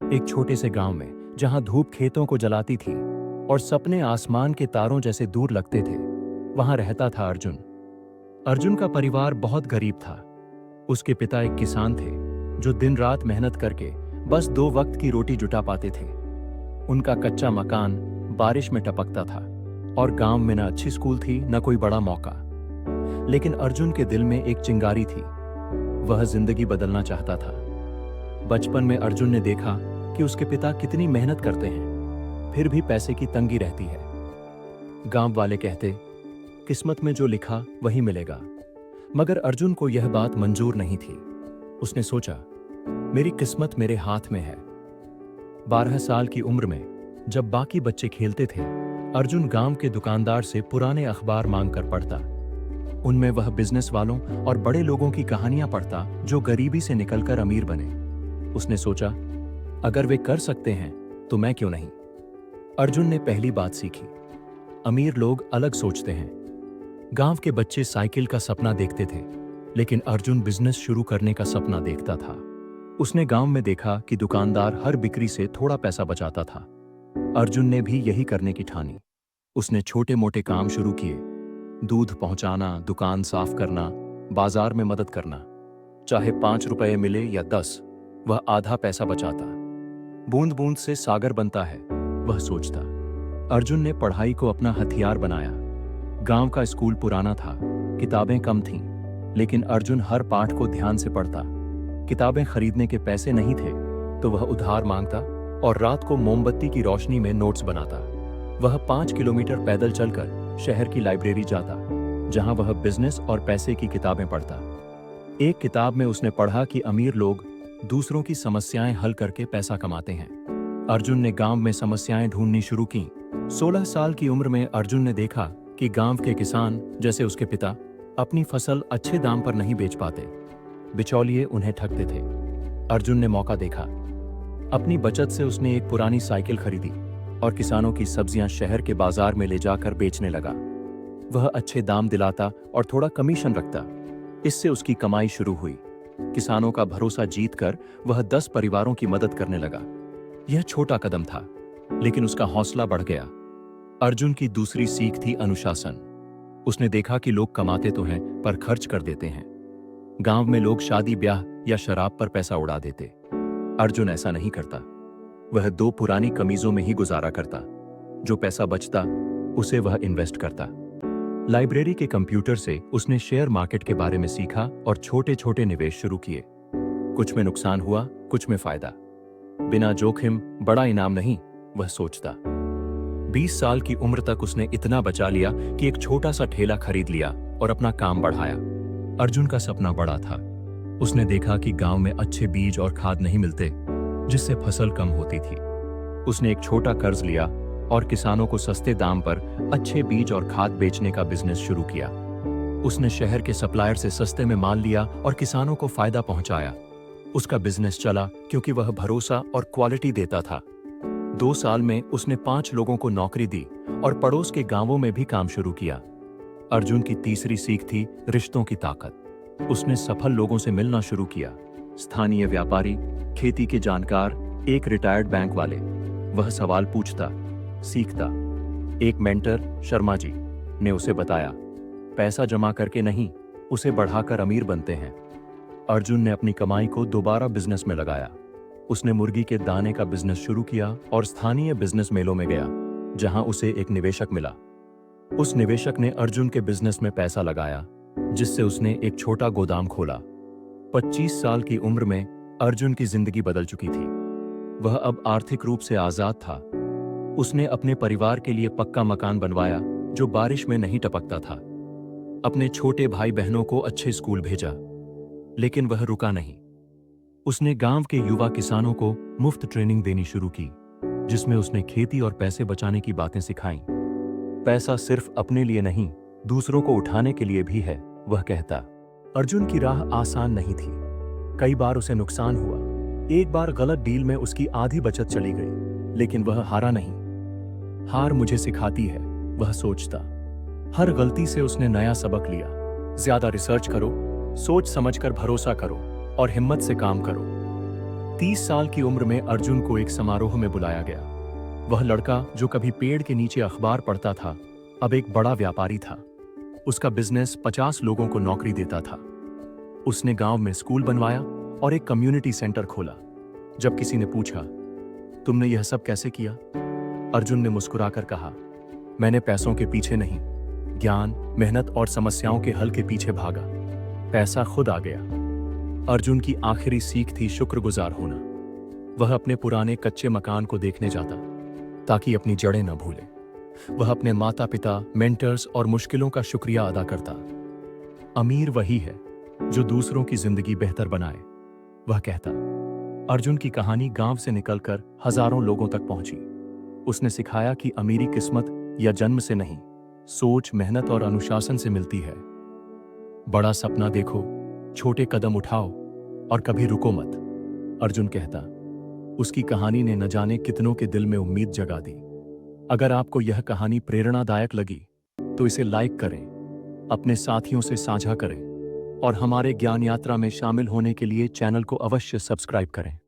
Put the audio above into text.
एक छोटे से गांव में जहां धूप खेतों को जलाती थी और सपने आसमान के तारों जैसे दूर लगते थे, वहां रहता था अर्जुन। अर्जुन का परिवार बहुत गरीब था। उसके पिता एक किसान थे जो दिन रात मेहनत करके बस 2 वक्त की रोटी जुटा पाते थे। उनका कच्चा मकान बारिश में टपकता था और गांव में न अच्छी स्कूल थी न कोई बड़ा मौका। लेकिन अर्जुन के दिल में एक चिंगारी थी। वह जिंदगी बदलना चाहता था। बचपन में अर्जुन ने देखा कि उसके पिता कितनी मेहनत करते हैं, फिर भी पैसे की तंगी रहती है। गांव वाले कहते, किस्मत में जो लिखा वही मिलेगा। मगर अर्जुन को यह बात मंजूर नहीं थी। उसने सोचा, मेरी किस्मत मेरे हाथ में है। 12 साल की उम्र में जब बाकी बच्चे खेलते थे, अर्जुन गांव के दुकानदार से पुराने अखबार मांगकर पढ़ता। उनमें वह बिजनेस वालों और बड़े लोगों की कहानियां पढ़ता जो गरीबी से निकलकर अमीर बने। उसने सोचा, अगर वे कर सकते हैं तो मैं क्यों नहीं। अर्जुन ने पहली बात सीखी, अमीर लोग अलग सोचते हैं। गांव के बच्चे साइकिल का सपना देखते थे, लेकिन अर्जुन बिजनेस शुरू करने का सपना देखता था। उसने गांव में देखा कि दुकानदार हर बिक्री से थोड़ा पैसा बचाता था। अर्जुन ने भी यही करने की ठानी। उसने छोटे मोटे काम शुरू किए, दूध पहुंचाना, दुकान साफ करना, बाजार में मदद करना। चाहे 5 रुपए मिले या 10, वह आधा पैसा बचाता। बूंद बूंद से सागर बनता है, वह सोचता। अर्जुन ने पढ़ाई को अपना हथियार बनाया। गांव का स्कूल पुराना था, किताबें कम थीं, लेकिन अर्जुन हर पाठ को ध्यान से पढ़ता। किताबें खरीदने के पैसे नहीं थे तो वह उधार मांगता और रात को मोमबत्ती की रोशनी में नोट्स बनाता। वह 5 किलोमीटर पैदल चलकर शहर की लाइब्रेरी जाता, जहां वह बिजनेस और पैसे की किताबें पढ़ता। एक किताब में उसने पढ़ा कि अमीर लोग दूसरों की समस्याएं हल करके पैसा कमाते हैं। अर्जुन ने गांव में समस्याएं ढूंढनी शुरू की। 16 साल की उम्र में अर्जुन ने देखा कि गांव के किसान, जैसे उसके पिता, अपनी फसल अच्छे दाम पर नहीं बेच पाते। बिचौलिए उन्हें ठगते थे। अर्जुन ने मौका देखा। अपनी बचत से उसने एक पुरानी साइकिल खरीदी और किसानों की सब्जियां शहर के बाजार में ले जाकर बेचने लगा। वह अच्छे दाम दिलाता और थोड़ा कमीशन रखता। इससे उसकी कमाई शुरू हुई। किसानों का भरोसा जीतकर वह 10 परिवारों की मदद करने लगा। यह छोटा कदम था, लेकिन उसका हौसला बढ़ गया। अर्जुन की दूसरी सीख थी अनुशासन। उसने देखा कि लोग कमाते तो हैं पर खर्च कर देते हैं। गांव में लोग शादी ब्याह या शराब पर पैसा उड़ा देते। अर्जुन ऐसा नहीं करता। वह 2 पुरानी कमीजों में ही गुजारा करता। जो पैसा बचता उसे वह इन्वेस्ट करता। लाइब्रेरी के कंप्यूटर से उसने शेयर मार्केट के बारे में सीखा और छोटे छोटे निवेश शुरू किए। कुछ में नुकसान हुआ, कुछ में फायदा। बिना जोखिम बड़ा इनाम नहीं, वह सोचता। 20 साल की उम्र तक उसने इतना बचा लिया कि एक छोटा सा ठेला खरीद लिया और अपना काम बढ़ाया। अर्जुन का सपना बड़ा था। उसने देखा कि गांव में अच्छे बीज और खाद नहीं मिलते, जिससे फसल कम होती थी। उसने एक छोटा कर्ज लिया और किसानों को सस्ते दाम पर अच्छे बीज और खाद बेचने का बिजनेस शुरू किया। उसने शहर के सप्लायर से सस्ते में माल लिया और किसानों को फायदा पहुंचाया। उसका बिजनेस चला क्योंकि वह भरोसा और क्वालिटी देता था। 2 साल में उसने 5 लोगों को नौकरी दी और पड़ोस के गांवों में भी काम शुरू किया। अर्जुन की तीसरी सीख थी रिश्तों की ताकत। उसने सफल लोगों से मिलना शुरू किया। स्थानीय व्यापारी, खेती के जानकार, एक रिटायर्ड बैंक वाले। वह सवाल पूछता, सीखता। एक मेंटर, शर्मा जी, ने उसे बताया, पैसा जमा करके नहीं, उसे बढ़ाकर अमीर बनते हैं। अर्जुन ने अपनी कमाई को दोबारा बिजनेस में लगाया। उसने मुर्गी के दाने का बिजनेस शुरू किया और स्थानीय बिजनेस मेलों में गया, जहां उसे एक निवेशक मिला। उस निवेशक ने अर्जुन के बिजनेस में पैसा लगाया, जिससे उसने एक छोटा गोदाम खोला। 25 साल की उम्र में अर्जुन की जिंदगी बदल चुकी थी। वह अब आर्थिक रूप से आजाद था। उसने अपने परिवार के लिए पक्का मकान बनवाया जो बारिश में नहीं टपकता था। अपने छोटे भाई बहनों को अच्छे स्कूल भेजा। लेकिन वह रुका नहीं। उसने गांव के युवा किसानों को मुफ्त ट्रेनिंग देनी शुरू की, जिसमें उसने खेती और पैसे बचाने की बातें सिखाईं। पैसा सिर्फ अपने लिए नहीं, दूसरों को उठाने के लिए भी है, वह कहता। अर्जुन की राह आसान नहीं थी। कई बार उसे नुकसान हुआ। एक बार गलत डील में उसकी आधी बचत चली गई, लेकिन वह हारा नहीं। हार मुझे सिखाती है, वह सोचता। हर गलती से उसने नया सबक लिया। ज्यादा रिसर्च करो, सोच समझकर भरोसा करो और हिम्मत से काम करो। 30 साल की उम्र में अर्जुन को एक समारोह में बुलाया गया। वह लड़का जो कभी पेड़ के नीचे अखबार पढ़ता था, अब एक बड़ा व्यापारी था। उसका बिजनेस 50 लोगों को नौकरी देता था। उसने गांव में स्कूल बनवाया और एक कम्युनिटी सेंटर खोला। जब किसी ने पूछा, तुमने यह सब कैसे किया? अर्जुन ने मुस्कुराकर कहा, मैंने पैसों के पीछे नहीं, ज्ञान, मेहनत और समस्याओं के हल के पीछे भागा। पैसा खुद आ गया। अर्जुन की आखिरी सीख थी शुक्रगुजार होना। वह अपने पुराने कच्चे मकान को देखने जाता ताकि अपनी जड़ें न भूले। वह अपने माता पिता, मेंटर्स और मुश्किलों का शुक्रिया अदा करता। अमीर वही है जो दूसरों की जिंदगी बेहतर बनाए, वह कहता। अर्जुन की कहानी गांव से निकलकर हजारों लोगों तक पहुंची। उसने सिखाया कि अमीरी किस्मत या जन्म से नहीं, सोच, मेहनत और अनुशासन से मिलती है। बड़ा सपना देखो, छोटे कदम उठाओ और कभी रुको मत, अर्जुन कहता। उसकी कहानी ने न जाने कितनों के दिल में उम्मीद जगा दी। अगर आपको यह कहानी प्रेरणादायक लगी तो इसे लाइक करें, अपने साथियों से साझा करें और हमारे ज्ञान यात्रा में शामिल होने के लिए चैनल को अवश्य सब्सक्राइब करें।